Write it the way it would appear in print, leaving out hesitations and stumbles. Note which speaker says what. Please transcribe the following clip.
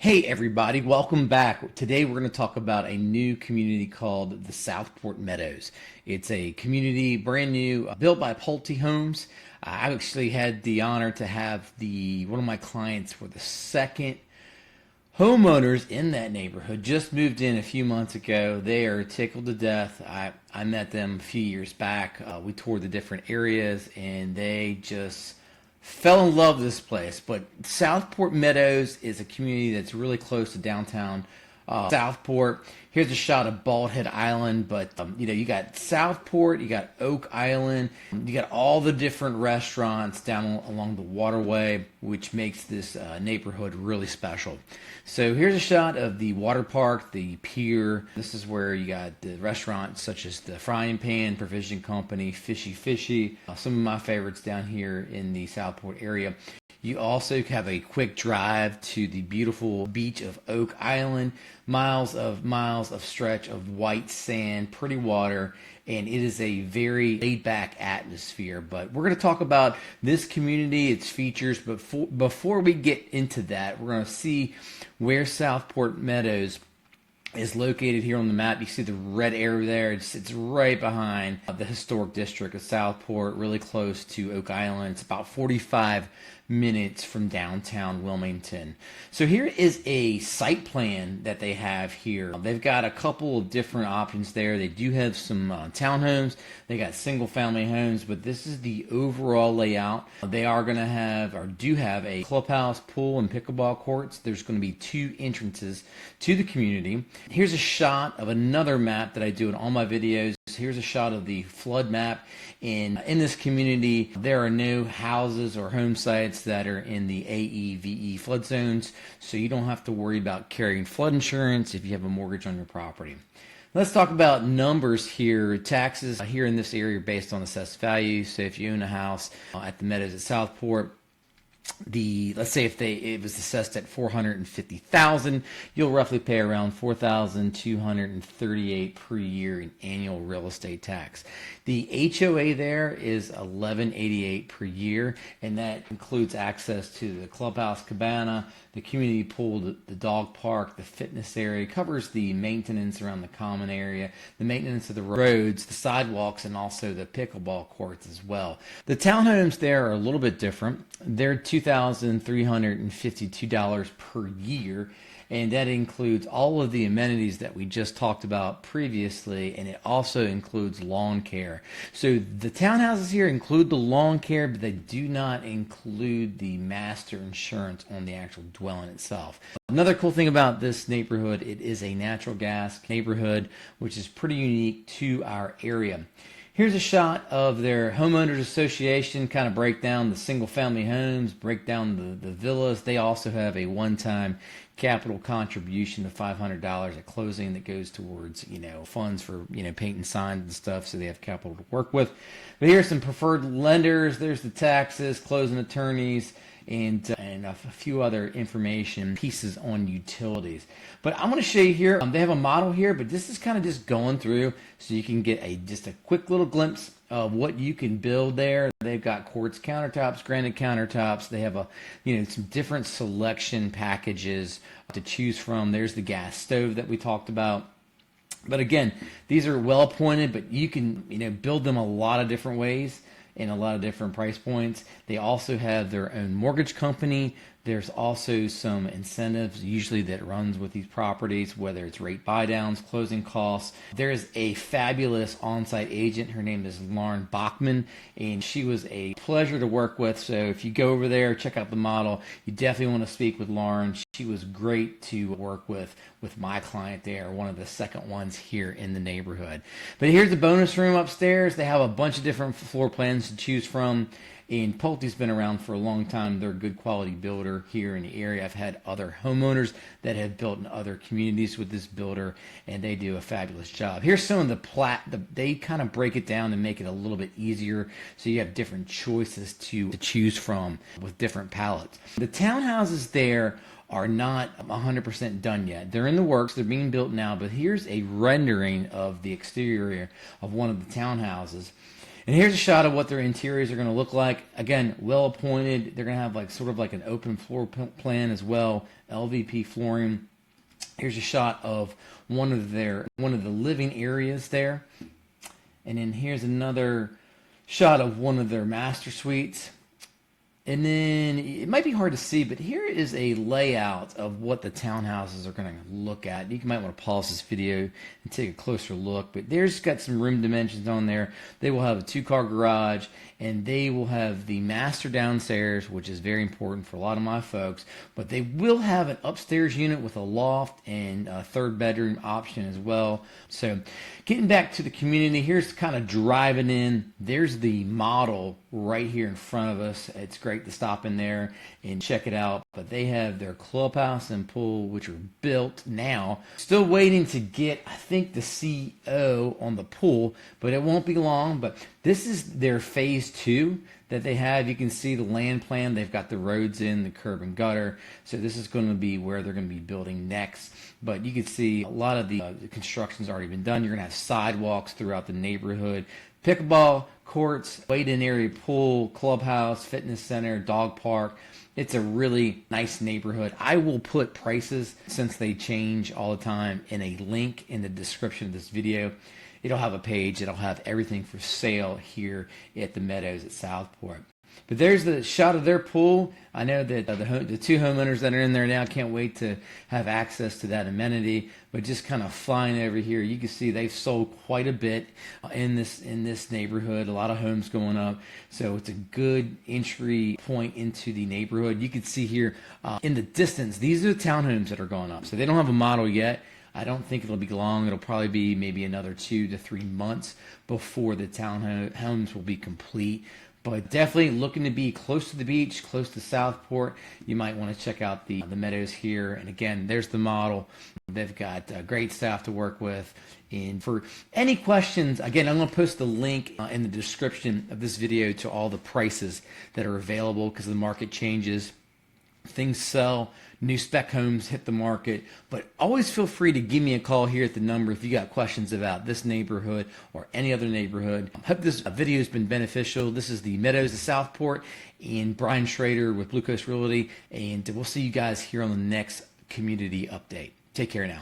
Speaker 1: Hey everybody, welcome back. Today we're going to talk about a new community called the Southport Meadows. It's a community brand new, built by Pulte Homes. I actually had the honor to have one of my clients for the second homeowners in that neighborhood. Just moved in a few months ago. They are tickled to death. I met them a few years back. We toured the different areas and they just fell in love with this place. But Southport Meadows is a community that's really close to downtown Southport. Here's a shot of Bald Head Island, but you got Southport, you got Oak Island, you got all the different restaurants down along the waterway, which makes this neighborhood really special. So here's a shot of the water park, the pier. This is where you got the restaurants such as the Frying Pan, Provision Company, Fishy Fishy, some of my favorites down here in the Southport area. You also have a quick drive to the beautiful beach of Oak Island, miles of stretch of white sand, pretty water, and it is a very laid-back atmosphere. But we're going to talk about this community, its features, but before we get into that, we're going to see where Southport Meadows is located here on the map. You see the red area there. It's right behind the historic district of Southport, really close to Oak Island. It's about 45 minutes from downtown Wilmington. So here is a site plan that they have here. They've got a couple of different options there. They do have some townhomes. They got single family homes, but this is the overall layout. They are going to have, or do have, a clubhouse, pool, and pickleball courts. There's going to be 2 entrances to the community. Here's a shot of another map that I do in all my videos. Here's a shot of the flood map. In this community, there are no houses or home sites that are in the AEVE flood zones, so you don't have to worry about carrying flood insurance if you have a mortgage on your property. Let's talk about numbers here. Taxes here in this area are based on assessed value. So if you own a house at the Meadows at Southport, let's say if it was assessed at $450,000, you'll roughly pay around $4,238 per year in annual real estate tax. The HOA there is $1,188 per year, and that includes access to the clubhouse cabana, the community pool, the dog park, the fitness area. It covers the maintenance around the common area, the maintenance of the roads, the sidewalks, and also the pickleball courts as well. The townhomes there are a little bit different. They're $2,352 per year, and that includes all of the amenities that we just talked about previously, and it also includes lawn care. So the townhouses here include the lawn care, but they do not include the master insurance on the actual dwelling itself. Another cool thing about this neighborhood, it is a natural gas neighborhood, which is pretty unique to our area. Here's a shot of their homeowners association, kind of break down the single family homes, break down the villas. They also have a one-time capital contribution of $500 at closing that goes towards, funds for, painting signs and stuff, so they have capital to work with. But here's some preferred lenders. There's the taxes, closing attorneys, and a few other information pieces on utilities. But I'm going to show you here, they have a model here, but this is kind of just going through so you can get just a quick little glimpse of what you can build there. They've got quartz countertops, granite countertops. They have some different selection packages to choose from. There's the gas stove that we talked about. But again, these are well appointed, but you can build them a lot of different ways in a lot of different price points. They also have their own mortgage company. There's also some incentives usually that runs with these properties, whether it's rate buy downs, closing costs. There's a fabulous on-site agent. Her name is Lauren Bachman, and she was a pleasure to work with. So if you go over there, check out the model, you definitely want to speak with Lauren. She was great to work with my client there, one of the second ones here in the neighborhood. But here's the bonus room upstairs. They have a bunch of different floor plans to choose from. And Pulte's been around for a long time. They're a good quality builder here in the area. I've had other homeowners that have built in other communities with this builder, and they do a fabulous job. Here's some of the they kind of break it down and make it a little bit easier, so you have different choices to choose from with different palettes. The townhouses there are not 100% done yet. They're in the works. They're being built now, but here's a rendering of the exterior of one of the townhouses. And here's a shot of what their interiors are going to look like. Again, well appointed. They're going to have like sort of like an open floor plan as well, LVP flooring. Here's a shot of one of the living areas there. And then here's another shot of one of their master suites. And then it might be hard to see, but here is a layout of what the townhouses are going to look at. You might want to pause this video and take a closer look, but there's got some room dimensions on there. They will have a 2-car garage, and they will have the master downstairs, which is very important for a lot of my folks, but they will have an upstairs unit with a loft and a 3rd bedroom option as well. So getting back to the community, here's kind of driving in. There's the model right here in front of us. It's great to stop in there and check it out. But they have their clubhouse and pool, which are built now. Still waiting to get, I think, the CO on the pool, but it won't be long. But this is their phase 2 that they have. You can see the land plan. They've got the roads in, the curb and gutter. So this is going to be where they're going to be building next. But you can see a lot of the construction's already been done. You're going to have sidewalks throughout the neighborhood. Pickleball courts, wade-in area pool, clubhouse, fitness center, dog park. It's a really nice neighborhood. I will put prices, since they change all the time, in a link in the description of this video. It'll have a page. It'll have everything for sale here at the Meadows at Southport. But there's the shot of their pool. I know that the 2 homeowners that are in there now can't wait to have access to that amenity. But just kind of flying over here, you can see they've sold quite a bit in this neighborhood. A lot of homes going up, so it's a good entry point into the neighborhood. You can see here in the distance, these are the townhomes that are going up. So they don't have a model yet. I don't think it'll be long. It'll probably be maybe another 2 to 3 months before the townhomes will be complete. But definitely looking to be close to the beach, close to Southport. You might want to check out the Meadows here. And again, there's the model. They've got great staff to work with. And for any questions, again, I'm going to post the link in the description of this video to all the prices that are available, because the market changes. Things sell, new spec homes hit the market, but always feel free to give me a call here at the number if you got questions about this neighborhood or any other neighborhood. I hope this video has been beneficial. This is the Meadows of Southport, and Brian Schrader with Blue Coast Realty, and we'll see you guys here on the next community update. Take care now.